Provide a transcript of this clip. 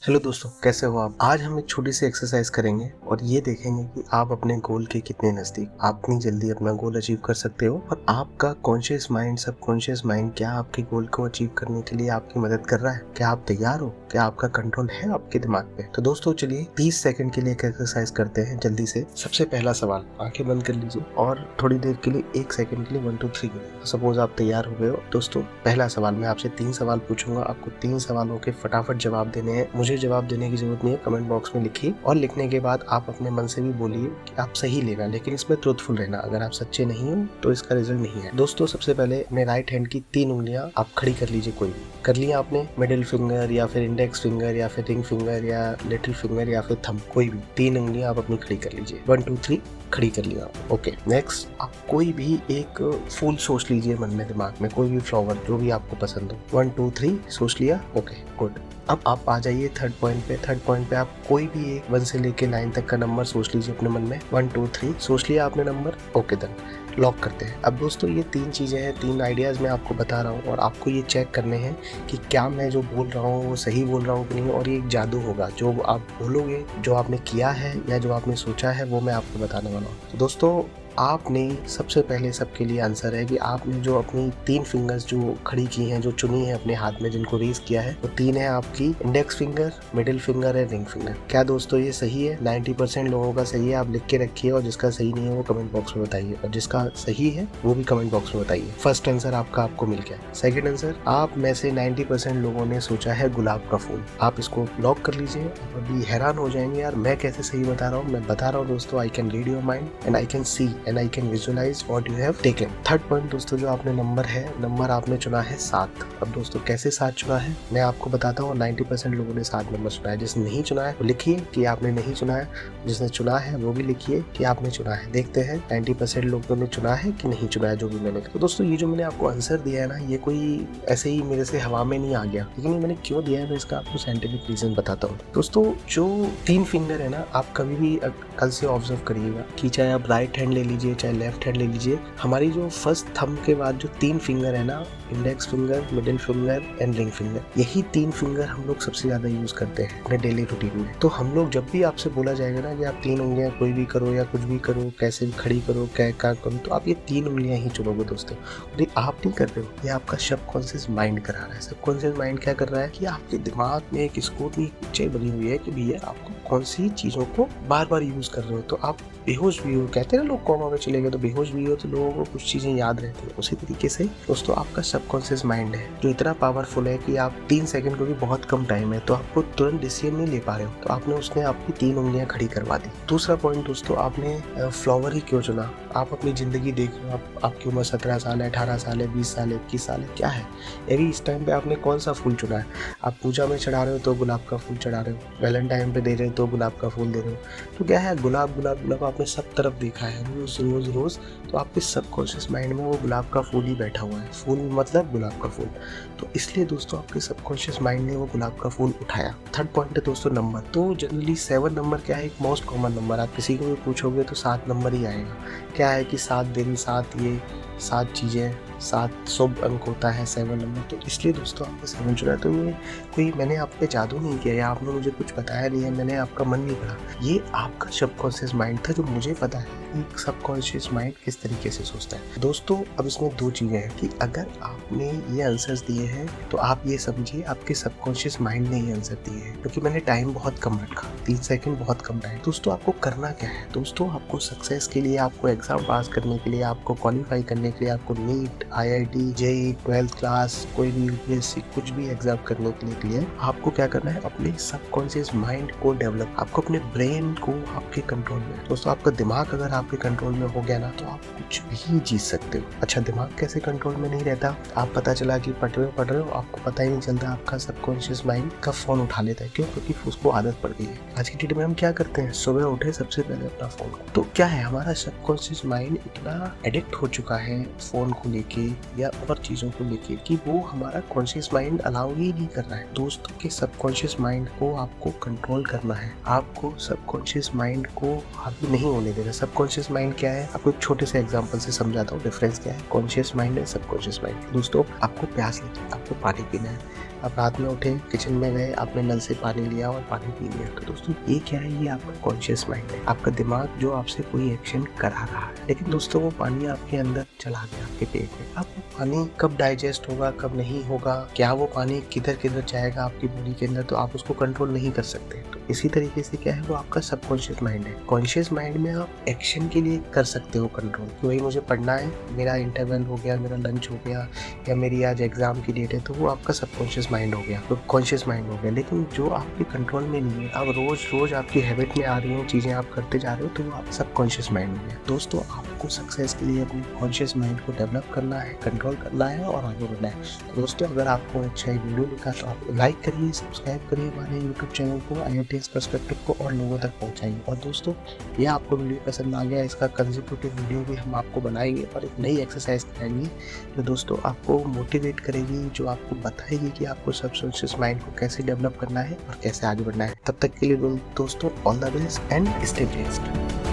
Hello दोस्तों, कैसे हो आप। आज हम एक छोटी सी एक्सरसाइज करेंगे और ये देखेंगे कि आप अपने गोल के कितने नज़दीक, आप कितनी जल्दी अपना गोल अचीव कर सकते हो और आपका कॉन्शियस माइंड, सबकॉन्शियस माइंड क्या आपके गोल को अचीव करने के लिए आपकी मदद कर रहा है। क्या आप तैयार हो? क्या आपका कंट्रोल है आपके दिमाग पे? तो दोस्तों चलिए 30 सेकंड के लिए एक एक्सरसाइज करते हैं जल्दी से। सबसे पहला सवाल, आंखें बंद कर लीजिए और थोड़ी देर के लिए 1 सेकंड के लिए 1 2 3 गिनिए। सपोज आप तैयार हो गए हो। दोस्तों पहला सवाल, मैं आपसे 3 सवाल पूछूंगा, आपको 3 सवालों के फटाफट जवाब देने हैं। मुझे जवाब देने की जरूरत नहीं है, कमेंट बॉक्स में लिखिए और लिखने के बाद आप अपने मन से भी बोलिए कि आप सही लेना, लेकिन इसमें ट्रूथफुल रहना। अगर आप सच्चे नहीं हो तो इसका रिजल्ट नहीं है। दोस्तों सबसे पहले अपने राइट हैंड की 3 उंगलियां आप खड़ी कर लीजिए। कोई भी कर लिया आपने? मिडिल फिंगर या फिर इंडेक्स फिंगर या फिर रिंग फिंगर या लिटिल फिंगर या फिर थंब, कोई भी 3 उंगलियां आप अपनी खड़ी कर लीजिए। 1 2 3 खड़ी कर लिया। ओके, नेक्स्ट आप कोई भी एक फूल सोच लीजिए मन में, दिमाग में कोई भी फ्लावर जो भी आपको पसंद हो। 1 2 3 सोच लिया। Okay good. अब आप आ जाइए थर्ड पॉइंट पे। थर्ड पॉइंट पे आप कोई भी एक 1 से लेके 9 तक का नंबर सोच लीजिए अपने मन में। 1 2 3 सोच लिया आपने नंबर। ओके डन, लॉक करते हैं। अब दोस्तों ये 3 चीज़ें हैं, 3 आइडियाज़ मैं आपको बता रहा हूँ और आपको ये चेक करने हैं कि क्या मैं जो बोल रहा हूँ वो सही बोल रहा हूँ कि नहीं। और ये एक जादू होगा, जो आप बोलोगे, जो आपने किया है या जो आपने सोचा है, वो मैं आपको बताने वाला हूँ। तो दोस्तों आपने सबसे पहले सबके लिए आंसर है कि आपने जो अपनी 3 फिंगर्स जो खड़ी की हैं, जो चुनी है अपने हाथ में, जिनको रेज किया है, वो 3 है आपकी इंडेक्स फिंगर, मिडिल फिंगर है, रिंग फिंगर। क्या दोस्तों ये सही है? 90% लोगों का सही है, आप लिख के रखिए और जिसका सही नहीं है वो कमेंट बॉक्स में बताइए और जिसका सही है वो भी कमेंट बॉक्स में बताइए। फर्स्ट आंसर आपको मिल गया। सेकंड आंसर, आप में से 90% लोगों ने सोचा है गुलाब का फूल। आप इसको लॉक कर लीजिए। अभी हैरान हो जाएंगे, यार मैं कैसे सही बता रहा हूँ। मैं बता रहा हूँ दोस्तों, I can read your mind and I can see and I can visualize what you have taken। Third point दोस्तों, जो आपने नंबर है, नंबर आपने चुना है 7। अब दोस्तों कैसे 7 चुना है मैं आपको बताता हूँ। 90% लोगों ने 7 नंबर चुना है। जिसने नहीं चुना है वो लिखिए कि आपने नहीं चुना है, जिसने चुना है वो भी लिखिए कि आपने चुना है। देखते हैं 90% लोगों ने चुना है कि नहीं चुना है जो भी मैंने। तो दोस्तों ये जो मैंने आपको आंसर दिया है ना, ये कोई ऐसे ही मेरे से हवा में नहीं आ गया, लेकिन मैंने क्यों दिया है मैं इसका आपको साइंटिफिक रीजन बताता हूँ। दोस्तों जो 3 फिंगर है ना, आप कभी भी कल से ऑब्जर्व करिएगा कि चाहे आप राइट हैंड ले लीजिए चाहे लेफ्ट हैंड ले लीजिए, हमारी जो फर्स्ट थंब के बाद जो 3 फिंगर है ना, index finger, middle finger and ring finger, यही 3 फिंगर हम लोग सबसे ज्यादा यूज करते हैं अपने डेली रूटीन में। तो हम लोग जब भी आपसे बोला जाएगा ना कि आप 3 उंगलियां कोई भी करो या कुछ भी करो, कैसे भी खड़ी करो, क्या करो, तो आप ये 3 उंगलियां ही चुनोगे दोस्तों। ये आप नहीं कर रहे हो, ये आपका सबकॉन्शियस माइंड करा रहा है। सबकॉन्शियस माइंड क्या कर रहा है कि आपके दिमाग में एक स्कूटी पिक्चर बनी हुई है कि भैया आपको कौन सी चीजों को बार बार यूज कर रहे हो। तो आप बेहोश भी हो, कहते हैं ना लोग कोमा में चले गए, तो बेहोश भी हो तो लोगों को कुछ चीजें याद रहती है। उसी तरीके से दोस्तों आपका सबकॉन्शियस माइंड है जो इतना पावरफुल है कि आप 3 सेकंड को भी बहुत कम टाइम है तो आपको तुरंत डिसीजन नहीं ले पा रहे हो, तो आपने उसने आपकी 3 उंगलियां खड़ी करवा दी। दूसरा पॉइंट दोस्तों, आपने फ्लावर ही क्यों चुना? आप अपनी जिंदगी देख रहे हो, आपकी उम्र 17 साल है, 18 साल है, 20 साल है, 21 साल है, क्या है अभी इस टाइम पे आपने कौन सा फूल चुना है? आप पूजा में चढ़ा रहे हो तो गुलाब का फूल चढ़ा रहे हो, वैलेंटाइन पे दे रहे हो तो गुलाब का फूल दे रहे हो। तो क्या है, गुलाब गुलाब गुलाब आपने सब तरफ देखा है रोज रोज रोज, तो आपके सबकॉन्शियस माइंड में वो गुलाब का फूल ही बैठा हुआ है। फूल मतलब गुलाब का फूल, तो इसलिए दोस्तों आपके सबकॉन्शियस माइंड ने वो गुलाब का फूल उठाया। थर्ड पॉइंट है दोस्तों नंबर। तो जनरली 7 नंबर क्या है, एक मोस्ट कॉमन नंबर। आप किसी को भी पूछोगे तो 7 नंबर ही आएगा। क्या है कि 7 दिन, 7 ये 7 चीज़ें, 7 शुभ अंक होता है 7 नंबर। तो इसलिए दोस्तों आपने 7 चुना। तो ये कोई मैंने आप पे जादू नहीं किया या आपने मुझे कुछ बताया नहीं है, मैंने आपका मन नहीं पढ़ा, ये आपका सबकॉन्शियस माइंड था जो मुझे पता है कि सबकॉन्शियस माइंड किस तरीके से सोचता है। दोस्तों अब इसमें 2 चीज़ें हैं कि अगर आपने ये आंसर्स दिए हैं तो आप ये समझिए आपके सबकॉन्शियस माइंड ने ये आंसर दिए हैं, क्योंकि मैंने टाइम बहुत कम रखा, 3 सेकंड बहुत कम टाइम। दोस्तों आपको करना क्या है? दोस्तों आपको सक्सेस के लिए, आपको एग्जाम पास करने के लिए, आपको क्वालिफाई करने के लिए, आपको NEET, IIT, JEE, 12th class, कोई भी UPSC, कुछ भी एग्जाम करने के लिए आपको क्या करना है? अपने सबकॉन्शियस माइंड को डेवलप, आपको अपने ब्रेन को आपके कंट्रोल में। दोस्तों आपका दिमाग अगर आपके कंट्रोल में हो गया ना, तो आप कुछ भी जीत सकते हो। अच्छा, दिमाग कैसे कंट्रोल में नहीं रहता? आप पता चला कि पढ़ रहे हो, आपको पता ही नहीं चलता, आपका सबकॉन्शियस माइंड का फोन उठा लेता है। क्यों? क्योंकि उसको आदत पड़ गई है। आज की डेट में हम क्या करते हैं, सुबह उठे सबसे पहले अपना फोन। तो क्या है, हमारा सबकॉन्शियस माइंड इतना एडिक्ट हो चुका है फोन को लेके या और चीजों को लेके कि वो हमारा कॉन्शियस माइंड अलाउ ही नहीं कर रहा है। दोस्तों के सबकॉन्शियस माइंड को आपको कंट्रोल करना है, आपको सबकॉन्शियस माइंड को हावी नहीं होने देना। सबकॉन्शियस माइंड क्या है, आपको एक छोटे से एग्जांपल से समझाता हूँ डिफरेंस क्या है कॉन्शियस माइंड है सबकॉन्शियस माइंड। दोस्तों आपको प्यास लगी, आपको पानी पीना है, आप रात में उठे, किचन में गए, आपने नल से पानी लिया और पानी पी लिया। तो दोस्तों ये क्या है, ये आपका कॉन्शियस माइंड है, आपका दिमाग जो आपसे कोई एक्शन करा रहा है, लेकिन दोस्तों वो पानी आपके अंदर चला गया, आपके पेट में। अब पानी कब डाइजेस्ट होगा, कब नहीं होगा, क्या वो पानी किधर किधर जाएगा आपकी बॉडी के अंदर, तो आप उसको कंट्रोल नहीं कर सकते। तो इसी तरीके से क्या है, वो आपका सबकॉन्शियस माइंड है। कॉन्शियस माइंड में आप एक्शन के लिए कर सकते हो कंट्रोल, कि वही मुझे पढ़ना है, मेरा इंटरवल हो गया, मेरा लंच हो गया, या मेरी आज एग्जाम की डेट है, तो वो आपका सबकॉन्शियस माइंड हो गया, तो कॉन्शियस माइंड हो गया। लेकिन जो आपके कंट्रोल में नहीं है, अब रोज रोज आपकी हैबिट में आ रही हैं चीजें, आप करते जा रहे हो, तो वो आप सबकॉन्शियस माइंड हो गया। दोस्तों आपको सक्सेस के लिए अपने कॉन्शियस माइंड को डेवलप करना है, कंट्रोल करना है और आगे बढ़ना है। तो दोस्तों अगर आपको अच्छा ये वीडियो लिखा तो आप लाइक करिए, सब्सक्राइब करिए हमारे यूट्यूब चैनल को, IITS पर्सपेक्टिव को, और लोगों तक पहुंचाइए। और दोस्तों ये आपको वीडियो पसंद आ गया, इसका कंसेक्यूटिव वीडियो भी हम आपको बनाएंगे और एक नई एक्सरसाइज कराएंगे जो दोस्तों आपको मोटिवेट करेगी, जो आपको बताएगी कि आपको सबकॉन्शियस माइंड को कैसे डेवलप करना है और कैसे आगे बढ़ना है। तब तक के लिए दोस्तों all the best and stay blessed.